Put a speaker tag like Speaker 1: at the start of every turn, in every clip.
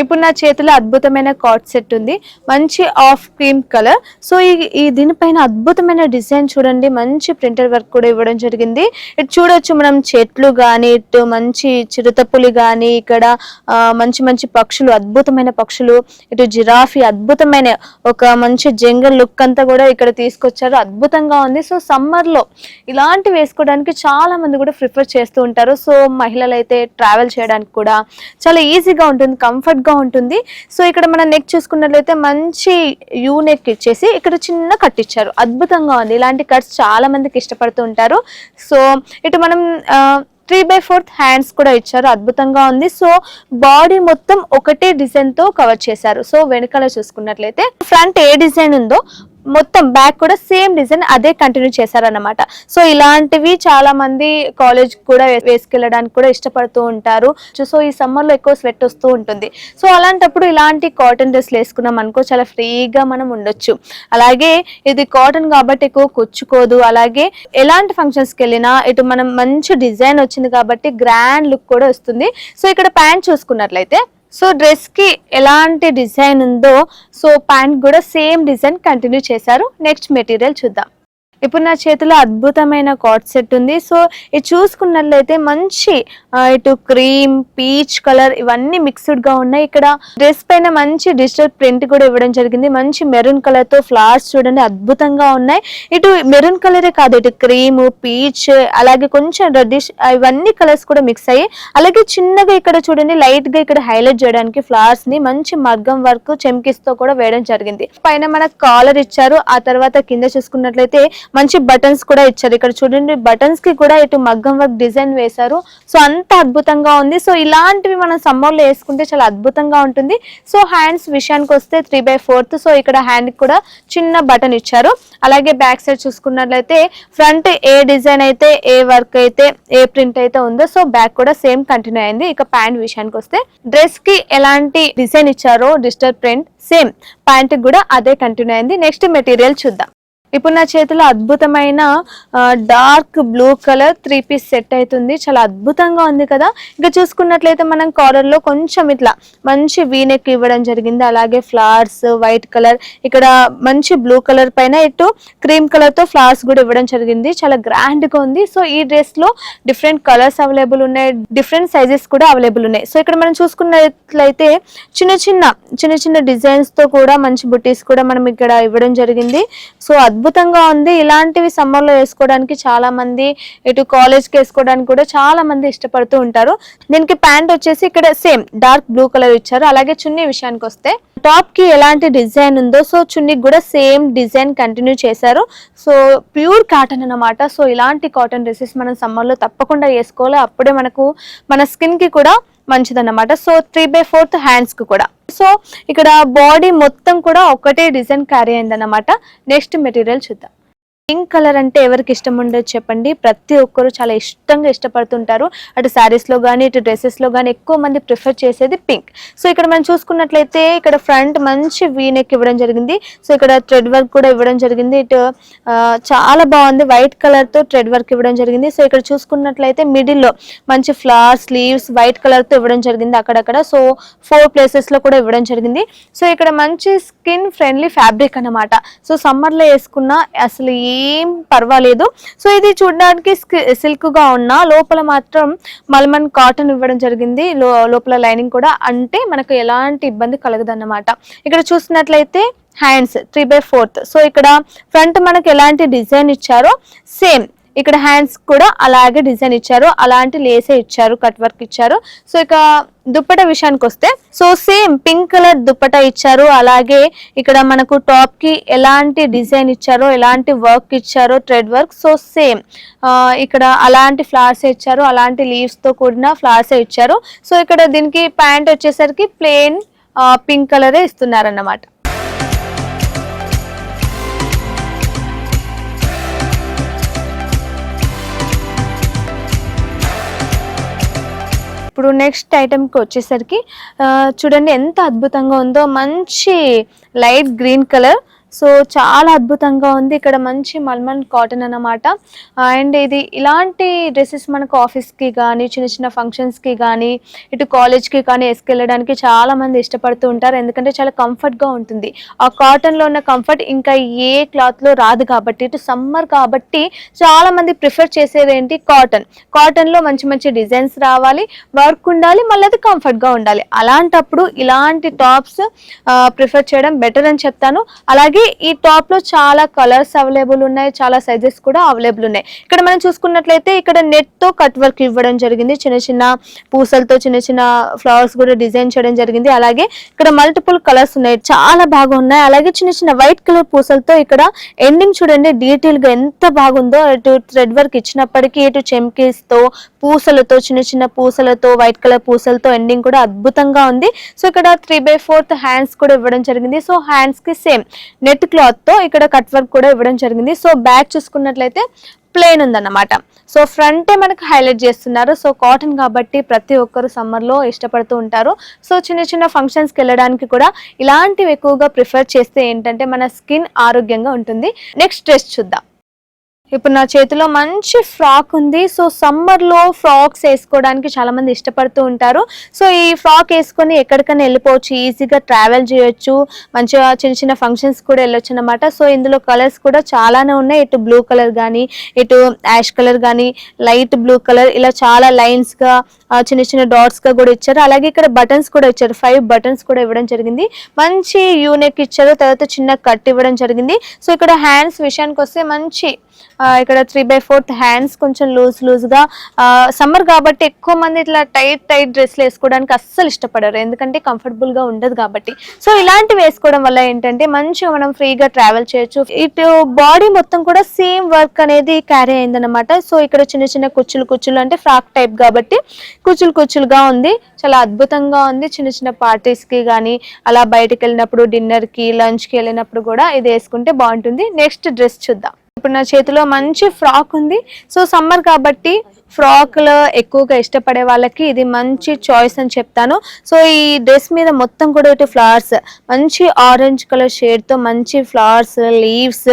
Speaker 1: ఇప్పుడు నా చేతిలో అద్భుతమైన కార్డ్ సెట్ ఉంది, మంచి ఆఫ్ క్రీమ్ కలర్. సో ఈ దీనిపైన అద్భుతమైన డిజైన్ చూడండి, మంచి ప్రింటర్ వర్క్ కూడా ఇవ్వడం జరిగింది. ఇటు చూడొచ్చు మనం చెట్లు కానీ, ఇటు మంచి చిరుతపులి కానీ, ఇక్కడ మంచి మంచి పక్షులు, అద్భుతమైన పక్షులు, ఇటు జిరాఫీ, అద్భుతమైన ఒక మంచి జంగల్ లుక్ అంతా కూడా ఇక్కడ తీసుకొచ్చారు, అద్భుతంగా ఉంది. సో సమ్మర్ లో ఇలాంటి వేసుకోవడానికి చాలా మంది కూడా ప్రిఫర్ చేస్తూ ఉంటారు. సో మహిళలు అయితే ట్రావెల్ చేయడానికి కూడా చాలా ఈజీగా ఉంటుంది, కంఫర్ట్ గా ఉంటుంది. సో ఇక్కడ మనం నెక్ చూసుకున్నట్లయితే మంచి యూ నెక్ ఇచ్చేసి ఇక్కడ చిన్న కట్ ఇచ్చారు, అద్భుతంగా ఉంది. ఇలాంటి కట్స్ చాలా మందికి ఇష్టపడుతూ ఉంటారు. సో ఇటు మనం 3/4 హ్యాండ్స్ కూడా ఇచ్చారు, అద్భుతంగా ఉంది. సో బాడీ మొత్తం ఒకటే డిజైన్ తో కవర్ చేశారు. సో వెనకాల చూసుకున్నట్లయితే ఫ్రంట్ ఏ డిజైన్ ఉందో మొత్తం బ్యాక్ కూడా సేమ్ డిజైన్ అదే కంటిన్యూ చేశారన్నమాట. సో ఇలాంటివి చాలా మంది కాలేజ్ కూడా వేసుకెళ్ళడానికి కూడా ఇష్టపడుతూ ఉంటారు. సో ఈ సమ్మర్ లో ఎక్కువ స్వెట్ వస్తూ ఉంటుంది. సో అలాంటప్పుడు ఇలాంటి కాటన్ డ్రెస్లు వేసుకున్నాం అనుకో చాలా ఫ్రీగా మనం ఉండొచ్చు. అలాగే ఇది కాటన్ కాబట్టి ఎక్కువ కుచ్చుకోదు. అలాగే ఎలాంటి ఫంక్షన్స్కి వెళ్ళినా ఇటు మనం మంచి డిజైన్ వచ్చింది కాబట్టి గ్రాండ్ లుక్ కూడా వస్తుంది. సో ఇక్కడ ప్యాంట్ చూసుకున్నట్లయితే సో డ్రెస్ కి ఎలాంటి డిజైన్ ఉందో సో ప్యాంట్ కూడా సేమ్ డిజైన్ కంటిన్యూ చేశారు. నెక్స్ట్ మెటీరియల్ చూద్దాం. ఇప్పుడు నా చేతిలో అద్భుతమైన కార్డ్ సెట్ ఉంది. సో ఇది చూసుకున్నట్లయితే మంచి ఇటు క్రీమ్, పీచ్ కలర్ ఇవన్నీ మిక్స్డ్ గా ఉన్నాయి. ఇక్కడ డ్రెస్ పైన మంచి డిజిటల్ ప్రింట్ కూడా ఇవ్వడం జరిగింది. మంచి మెరూన్ కలర్ తో ఫ్లవర్స్ చూడండి, అద్భుతంగా ఉన్నాయి. ఇటు మెరూన్ కలరే కాదు, ఇటు క్రీమ్, పీచ్, అలాగే కొంచెం రెడ్డిష్, ఇవన్నీ కలర్స్ కూడా మిక్స్ అయ్యి, అలాగే చిన్నగా ఇక్కడ చూడండి లైట్ గా ఇక్కడ హైలైట్ చేయడానికి ఫ్లవర్స్ ని మంచి మగ్గం వర్క్ చెమ్కిస్ తో కూడా వేయడం జరిగింది. పైన మనకు కాలర్ ఇచ్చారు. ఆ తర్వాత కింద చూసుకున్నట్లయితే మంచి బటన్స్ కూడా ఇచ్చారు. ఇక్కడ చూడండి బటన్స్ కి కూడా ఇటు మగ్గం వర్క్ డిజైన్ వేశారు. సో అంత అద్భుతంగా ఉంది. సో ఇలాంటివి మనం సమ్మర్ లో వేసుకుంటే చాలా అద్భుతంగా ఉంటుంది. సో హ్యాండ్స్ విషయానికి వస్తే 3/4. సో ఇక్కడ హ్యాండ్ కూడా చిన్న బటన్ ఇచ్చారు. అలాగే బ్యాక్ సైడ్ చూసుకున్నట్లయితే ఫ్రంట్ ఏ డిజైన్ అయితే, ఏ వర్క్ అయితే, ఏ ప్రింట్ అయితే ఉందో సో బ్యాక్ కూడా సేమ్ కంటిన్యూ అయింది. ఇక ప్యాంట్ విషయానికి వస్తే డ్రెస్ కి ఎలాంటి డిజైన్ ఇచ్చారో డిజిటల్ ప్రింట్ సేమ్ ప్యాంట్ కూడా అదే కంటిన్యూ అయింది. నెక్స్ట్ మెటీరియల్ చూద్దాం. ఇప్పుడు నా చేతిలో అద్భుతమైన dark blue colour 3 piece set అవుతుంది, చాలా అద్భుతంగా ఉంది కదా. ఇంకా చూసుకున్నట్లయితే మనం కాలర్ లో కొంచెం ఇట్లా మంచి వీనెక్ ఇవ్వడం జరిగింది. అలాగే ఫ్లవర్స్ వైట్ కలర్, ఇక్కడ మంచి బ్లూ కలర్ పైన ఇటు క్రీమ్ కలర్ తో ఫ్లవర్స్ కూడా ఇవ్వడం జరిగింది, చాలా గ్రాండ్ గా ఉంది. సో ఈ డ్రెస్ లో డిఫరెంట్ కలర్స్ అవైలబుల్ ఉన్నాయి, డిఫరెంట్ సైజెస్ కూడా అవైలబుల్ ఉన్నాయి. సో ఇక్కడ మనం చూసుకున్నట్లయితే చిన్న చిన్న డిజైన్స్ తో కూడా మంచి బుటీస్ కూడా మనం ఇక్కడ ఇవ్వడం జరిగింది. సో అద్భుతంగా ఉంది. ఇలాంటివి సమ్మర్ లో వేసుకోవడానికి చాలా మంది, ఇటు కాలేజ్ కి వేసుకోవడానికి కూడా చాలా మంది ఇష్టపడుతూ ఉంటారు. దీనికి ప్యాంట్ వచ్చేసి ఇక్కడ సేమ్ డార్క్ బ్లూ కలర్ ఇచ్చారు. అలాగే చున్నీ విషయానికి వస్తే టాప్ కి ఎలాంటి డిజైన్ ఉందో సో చున్నీకి కూడా సేమ్ డిజైన్ కంటిన్యూ చేశారు. సో ప్యూర్ కాటన్ అన్నమాట. సో ఇలాంటి కాటన్ డ్రెస్సెస్ మనం సమ్మర్ లో తప్పకుండా వేసుకోవాలి, అప్పుడే మనకు మన స్కిన్ కి కూడా మంచిదన్నమాట. సో 3/4 హ్యాండ్స్ కి కూడా. సో ఇక్కడ బాడీ మొత్తం కూడా ఒకటే డిజైన్ క్యారీ అయింది అన్నమాట. నెక్స్ట్ మెటీరియల్ చూద్దాం. పింక్ కలర్ అంటే ఎవరికి ఇష్టం ఉండదు చెప్పండి, ప్రతి ఒక్కరు చాలా ఇష్టంగా ఇష్టపడుతుంటారు. అటు శారీస్ లో కానీ ఇటు డ్రెస్సెస్ లో కానీ ఎక్కువ మంది ప్రిఫర్ చేసేది పింక్. సో ఇక్కడ మనం చూసుకున్నట్లయితే ఇక్కడ ఫ్రంట్ మంచి వీనెక్ ఇవ్వడం జరిగింది. సో ఇక్కడ థ్రెడ్ వర్క్ కూడా ఇవ్వడం జరిగింది. ఇటు చాలా బాగుంది, వైట్ కలర్ తో థ్రెడ్ వర్క్ ఇవ్వడం జరిగింది. సో ఇక్కడ చూసుకున్నట్లయితే మిడిల్ లో మంచి ఫ్లవర్స్ లీవ్స్ వైట్ కలర్ తో ఇవ్వడం జరిగింది అక్కడక్కడ. సో 4 ప్లేసెస్ లో కూడా ఇవ్వడం జరిగింది. సో ఇక్కడ మంచి స్కిన్ ఫ్రెండ్లీ ఫ్యాబ్రిక్ అన్నమాట. సో సమ్మర్ లో వేసుకున్న అసలు ఏం పర్వాలేదు. సో ఇది చూడడానికి సిల్క్ గా ఉన్న లోపల మాత్రం మల్మన్ కాటన్ ఇవ్వడం జరిగింది. లోపల లైనింగ్ కూడా, అంటే మనకు ఎలాంటి ఇబ్బంది కలగదన్నమాట. ఇక్కడ చూసినట్లయితే హ్యాండ్స్ 3/4. సో ఇక్కడ ఫ్రంట్ మనకు ఎలాంటి డిజైన్ ఇచ్చారో సేమ్ ఇక్కడ హ్యాండ్స్ కూడా అలాగే డిజైన్ ఇచ్చారు, అలాంటి లేసే ఇచ్చారు, కట్ వర్క్ ఇచ్చారు. సో ఇక దుప్పట విషయానికి వస్తే so same pink colour dupatta ఇచ్చారు. అలాగే ఇక్కడ మనకు టాప్ కి ఎలాంటి డిజైన్ ఇచ్చారో, ఎలాంటి వర్క్ ఇచ్చారో థ్రెడ్ వర్క్ సో సేమ్ ఇక్కడ అలాంటి ఫ్లవర్స్ ఇచ్చారు, అలాంటి లీవ్స్ తో కూడిన ఫ్లవర్స్ ఇచ్చారు. సో ఇక్కడ దీనికి ప్యాంట్ వచ్చేసరికి ప్లెయిన్ పింక్ కలరే ఇస్తున్నారన్నమాట. ఇప్పుడు నెక్స్ట్ ఐటమ్కి వచ్చేసరికి చూడండి ఎంత అద్భుతంగా ఉందో, మంచి లైట్ గ్రీన్ కలర్. సో చాలా అద్భుతంగా ఉంది. ఇక్కడ మంచి మల్మల్ కాటన్ అన్నమాట. అండ్ ఇది ఇలాంటి డ్రెస్సెస్ మనకు ఆఫీస్కి కానీ చిన్న చిన్న ఫంక్షన్స్కి కానీ ఇటు కాలేజ్కి కానీ వేసుకెళ్ళడానికి చాలా మంది ఇష్టపడుతూ ఉంటారు. ఎందుకంటే చాలా కంఫర్ట్గా ఉంటుంది. ఆ కాటన్లో ఉన్న కంఫర్ట్ ఇంకా ఏ క్లాత్లో రాదు కాబట్టి, ఇటు సమ్మర్ కాబట్టి చాలా మంది ప్రిఫర్ చేసేది ఏంటి, కాటన్లో మంచి మంచి డిజైన్స్ రావాలి, వర్క్ ఉండాలి, మళ్ళీ అది కంఫర్ట్గా ఉండాలి. అలాంటప్పుడు ఇలాంటి టాప్స్ ప్రిఫర్ చేయడం బెటర్ అని చెప్తాను. అలాగే ఈ టాప్లో చాలా కలర్స్ అవైలబుల్ ఉన్నాయి, చాలా సైజెస్ కూడా అవైలబుల్ ఉన్నాయి. ఇక్కడ మనం చూసుకున్నట్లయితే ఇక్కడ నెట్తో కట్ వర్క్ ఇవ్వడం జరిగింది, చిన్న చిన్న పూసలతో చిన్న చిన్న ఫ్లవర్స్ కూడా డిజైన్ చేయడం జరిగింది. అలాగే ఇక్కడ మల్టిపుల్ కలర్స్ ఉన్నాయి, చాలా బాగా ఉన్నాయి. అలాగే చిన్న చిన్న వైట్ కలర్ పూసలతో ఇక్కడ ఎండింగ్ చూడండి డీటెయిల్గా ఎంత బాగుందో. ఇటు థ్రెడ్ వర్క్ ఇచ్చినప్పటికీ ఇటు చెమ్కీస్తో పూసలతో చిన్న చిన్న పూసలతో వైట్ కలర్ పూసలతో ఎండింగ్ కూడా అద్భుతంగా ఉంది. సో ఇక్కడ 3/4 హ్యాండ్స్ కూడా ఇవ్వడం జరిగింది. సో హ్యాండ్స్ కి సేమ్ నెట్ క్లాత్ తో ఇక్కడ కట్ వర్క్ కూడా ఇవ్వడం జరిగింది. సో బ్యాక్ చూసుకున్నట్లయితే ప్లెయిన్ ఉందన్నమాట. సో ఫ్రంటే మనకు హైలైట్ చేస్తున్నారు. సో కాటన్ కాబట్టి ప్రతి ఒక్కరు సమ్మర్లో ఇష్టపడుతూ ఉంటారు. సో చిన్న చిన్న ఫంక్షన్స్కి వెళ్ళడానికి కూడా ఇలాంటివి ఎక్కువగా ప్రిఫర్ చేస్తే ఏంటంటే మన స్కిన్ ఆరోగ్యంగా ఉంటుంది. నెక్స్ట్ డ్రెస్ చూద్దాం. ఇప్పుడు నా చేతిలో మంచి ఫ్రాక్ ఉంది. సో సమ్మర్లో ఫ్రాక్స్ వేసుకోవడానికి చాలా మంది ఇష్టపడుతూ ఉంటారు. సో ఈ ఫ్రాక్ వేసుకొని ఎక్కడికైనా వెళ్ళిపోవచ్చు, ఈజీగా ట్రావెల్ చేయొచ్చు, మంచిగా చిన్న చిన్న ఫంక్షన్స్ కూడా వెళ్ళొచ్చు అనమాట. సో ఇందులో కలర్స్ కూడా చాలానే ఉన్నాయి. ఇటు బ్లూ కలర్ కానీ, ఇటు యాష్ కలర్ కానీ, లైట్ బ్లూ కలర్, ఇలా చాలా లైన్స్గా చిన్న చిన్న డాట్స్గా కూడా ఇచ్చారు. అలాగే ఇక్కడ బటన్స్ కూడా ఇచ్చారు, 5 బటన్స్ కూడా ఇవ్వడం జరిగింది. మంచి యూనెక్ ఇచ్చారు, తర్వాత చిన్న కట్ ఇవ్వడం జరిగింది. సో ఇక్కడ హ్యాండ్స్ విషయానికి వస్తే మంచి ఇక్కడ 3/4 హ్యాండ్స్ కొంచెం లూజ్గా, సమ్మర్ కాబట్టి ఎక్కువ మంది ఇట్లా టైట్ డ్రెస్లు వేసుకోవడానికి అస్సలు ఇష్టపడరు, ఎందుకంటే కంఫర్టబుల్గా ఉండదు కాబట్టి. సో ఇలాంటివి వేసుకోవడం వల్ల ఏంటంటే మంచిగా మనం ఫ్రీగా ట్రావెల్ చేయొచ్చు. ఇటు బాడీ మొత్తం కూడా సేమ్ వర్క్ అనేది క్యారీ అయిందనమాట. సో ఇక్కడ చిన్న చిన్న కుచ్చులు అంటే ఫ్రాక్ టైప్ కాబట్టి కుచ్చులుగా ఉంది, చాలా అద్భుతంగా ఉంది. చిన్న చిన్న పార్టీస్కి కానీ అలా బయటకు వెళ్ళినప్పుడు, డిన్నర్కి, లంచ్కి వెళ్ళినప్పుడు కూడా ఇది వేసుకుంటే బాగుంటుంది. నెక్స్ట్ డ్రెస్ చూద్దాం. ఇప్పుడు నా చేతిలో మంచి ఫ్రాక్ ఉంది. సో సమ్మర్ కాబట్టి ఫ్రాక్లో ఎక్కువగా ఇష్టపడే వాళ్ళకి ఇది మంచి చాయిస్ అని చెప్తాను. సో ఈ డ్రెస్ మీద మొత్తం కూడా ఇటు ఫ్లవర్స్, మంచి ఆరెంజ్ కలర్ షేడ్తో మంచి ఫ్లవర్స్, లీవ్స్,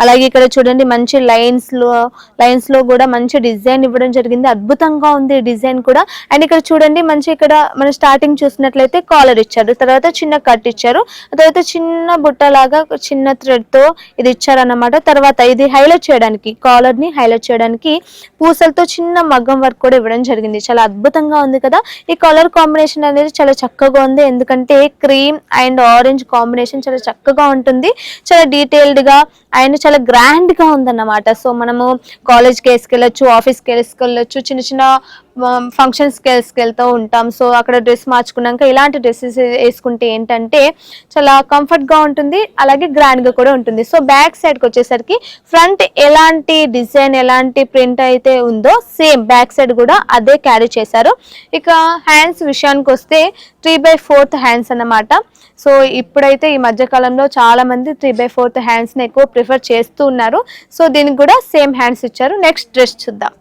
Speaker 1: అలాగే ఇక్కడ చూడండి మంచి లైన్స్లో కూడా మంచి డిజైన్ ఇవ్వడం జరిగింది. అద్భుతంగా ఉంది డిజైన్ కూడా. అండ్ ఇక్కడ చూడండి మంచి ఇక్కడ మన స్టార్టింగ్ చూసినట్లయితే కాలర్ ఇచ్చారు, తర్వాత చిన్న కట్ ఇచ్చారు, తర్వాత చిన్న బుట్టలాగా చిన్న థ్రెడ్తో ఇది ఇచ్చారన్నమాట. తర్వాత ఇది హైలైట్ చేయడానికి, కాలర్ని హైలైట్ చేయడానికి పూసలతో చిన్న మగ్గం వర్క్ కూడా ఇవ్వడం జరిగింది. చాలా అద్భుతంగా ఉంది కదా. ఈ కలర్ కాంబినేషన్ అనేది చాలా చక్కగా ఉంది, ఎందుకంటే క్రీమ్ అండ్ ఆరెంజ్ కాంబినేషన్ చాలా చక్కగా ఉంటుంది, చాలా డీటెయిల్డ్గా అండ్ చాలా గ్రాండ్గా ఉందన్నమాట. సో మనము కాలేజ్కి వేసుకెళ్ళచ్చు, ఆఫీస్కి వేసుకెళ్ళచ్చు, చిన్న చిన్న ఫంక్షన్స్కి వేసుకెళ్తూ ఉంటాం. సో అక్కడ డ్రెస్ మార్చుకున్నాక ఇలాంటి డ్రెస్సెస్ వేసుకుంటే ఏంటంటే చాలా కంఫర్ట్గా ఉంటుంది, అలాగే గ్రాండ్గా కూడా ఉంటుంది. సో బ్యాక్ సైడ్కి వచ్చేసరికి ఫ్రంట్ ఎలాంటి డిజైన్, ఎలాంటి ప్రింట్ అయితే ఉందో సేమ్ బ్యాక్ సైడ్ కూడా అదే క్యారీ చేశారు. ఇక హ్యాండ్స్ విషయానికి వస్తే 3/4 హ్యాండ్స్ అన్నమాట. సో ఇప్పుడైతే ఈ మధ్యకాలంలో చాలా మంది 3/4 హ్యాండ్స్ని ఎక్కువ ప్రిఫర్ చేస్తూ ఉన్నారు. సో దీనికి కూడా సేమ్ హ్యాండ్స్ ఇచ్చారు. నెక్స్ట్ డ్రెస్ చూద్దాం.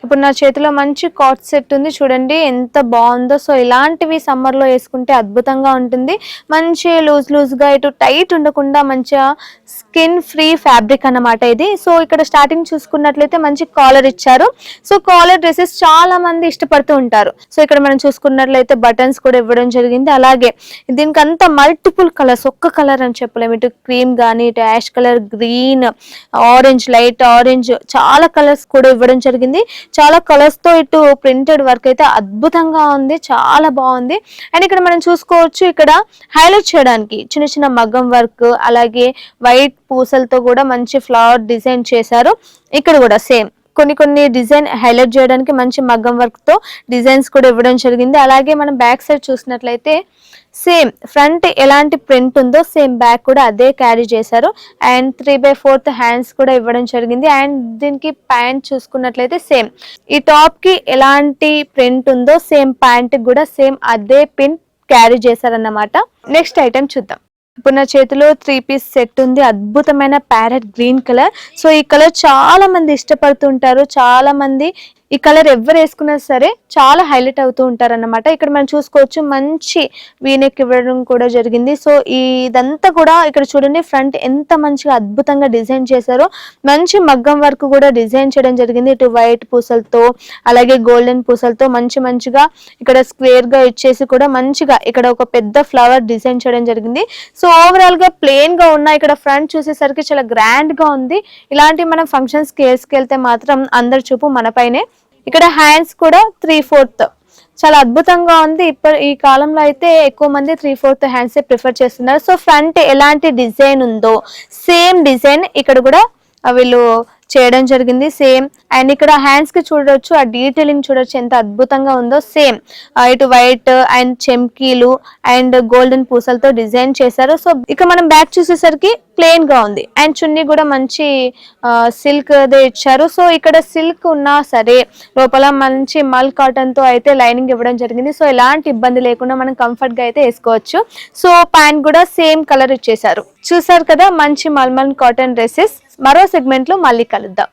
Speaker 1: ఇప్పుడు నా చేతిలో మంచి కాట్ సెట్ ఉంది, చూడండి ఎంత బాగుందో. సో ఇలాంటివి సమ్మర్లో వేసుకుంటే అద్భుతంగా ఉంటుంది. మంచి లూజ్గా, ఇటు టైట్ ఉండకుండా మంచిగా స్కిన్ ఫ్రీ ఫ్యాబ్రిక్ అన్నమాట ఇది. సో ఇక్కడ స్టార్టింగ్ చూసుకున్నట్లయితే మంచి కాలర్ ఇచ్చారు. సో కాలర్ డ్రెస్సెస్ చాలా మంది ఇష్టపడుతూ ఉంటారు. సో ఇక్కడ మనం చూసుకున్నట్లయితే బటన్స్ కూడా ఇవ్వడం జరిగింది. అలాగే దీనికి అంతా మల్టిపుల్ కలర్స్, ఒక్క కలర్ అని చెప్పలేము. ఇటు క్రీమ్ కానీ, ఇటు ash colour, green, orange, light orange, చాలా కలర్స్ కూడా ఇవ్వడం జరిగింది. చాలా కలర్స్ తో ఇటు ప్రింటెడ్ వర్క్ అయితే అద్భుతంగా ఉంది, చాలా బాగుంది. అండ్ ఇక్కడ మనం చూసుకోవచ్చు, ఇక్కడ హైలైట్ చేయడానికి చిన్న చిన్న మగ్గం వర్క్, అలాగే వైట్ పూసలతో కూడా మంచి ఫ్లవర్ డిజైన్ చేశారు. ఇక్కడ కూడా సేమ్ కొన్ని డిజైన్ హైలైట్ చేయడానికి మంచి మగ్గం వర్క్ తో డిజైన్స్ కూడా ఇవ్వడం జరిగింది. అలాగే మనం బ్యాక్ సైడ్ చూసినట్లయితే సేమ్ ఫ్రంట్ ఎలాంటి ప్రింట్ ఉందో సేమ్ బ్యాక్ కూడా అదే క్యారీ చేశారు. అండ్ 3/4 హ్యాండ్స్ కూడా ఇవ్వడం జరిగింది. అండ్ దీనికి ప్యాంట్ చూసుకున్నట్లయితే సేమ్ ఈ టాప్ కి ఎలాంటి ప్రింట్ ఉందో సేమ్ ప్యాంట్ కూడా సేమ్ అదే పిన్ క్యారీ చేశారన్నమాట. నెక్స్ట్ ఐటమ్ చూద్దాం. ఇప్పుడు నా చేతిలో 3 పీస్ సెట్ ఉంది, అద్భుతమైన ప్యారెట్ గ్రీన్ కలర్. సో ఈ కలర్ చాలా మంది ఇష్టపడుతుంటారు, చాలా మంది ఈ కలర్ ఎవరు వేసుకున్నా సరే చాలా హైలైట్ అవుతూ ఉంటారు అన్నమాట. ఇక్కడ మనం చూసుకోవచ్చు మంచి వీనెక్ ఇవ్వడం కూడా జరిగింది. సో ఇదంతా కూడా ఇక్కడ చూడండి ఫ్రంట్ ఎంత మంచిగా అద్భుతంగా డిజైన్ చేశారో, మంచి మగ్గం వర్క్ కూడా డిజైన్ చేయడం జరిగింది. ఇటు వైట్ పూసలతో అలాగే గోల్డెన్ పూసలతో మంచిగా ఇక్కడ స్క్వేర్ గా ఇచ్చేసి కూడా మంచిగా ఇక్కడ ఒక పెద్ద ఫ్లవర్ డిజైన్ చేయడం జరిగింది. సో ఓవరాల్ గా ప్లెయిన్ గా ఉన్న ఇక్కడ ఫ్రంట్ చూసేసరికి చాలా గ్రాండ్ గా ఉంది. ఇలాంటి మనం ఫంక్షన్స్ కి వేసుకెళ్తే మాత్రం అందరి చూపు మన పైనే. ఇక్కడ హ్యాండ్స్ కూడా 3/4 చాలా అద్భుతంగా ఉంది. ఇప్పుడు ఈ కాలంలో అయితే ఎక్కువ మంది 3/4 హ్యాండ్స్ ప్రిఫర్ చేస్తున్నారు. సో ఫ్రంట్ ఎలాంటి డిజైన్ ఉందో సేమ్ డిజైన్ ఇక్కడ కూడా వీళ్ళు చేయడం జరిగింది సేమ్. అండ్ ఇక్కడ హ్యాండ్స్ కి చూడొచ్చు, ఆ డీటెయిలింగ్ చూడొచ్చు ఎంత అద్భుతంగా ఉందో. సేమ్ ఇటు వైట్ అండ్ చెమ్కీలు అండ్ గోల్డెన్ పూసలతో డిజైన్ చేశారు. సో ఇక మనం బ్యాక్ చూసేసరికి ప్లెయిన్ గా ఉంది అండ్ చున్నీ కూడా మంచి సిల్క్ దే ఇచ్చారు. సో ఇక్కడ సిల్క్ ఉన్నా సరే లోపల మంచి మల్ కాటన్ తో అయితే లైనింగ్ ఇవ్వడం జరిగింది. సో ఎలాంటి ఇబ్బంది లేకుండా మనం కంఫర్ట్ గా అయితే వేసుకోవచ్చు. సో ప్యాంట్ కూడా సేమ్ కలర్ ఇచ్చేసారు. చూసారు కదా మంచి మల్మల్ కాటన్ డ్రెస్సెస్. మరో సెగ్మెంట్ లో మళ్ళీ కలుద్దాం.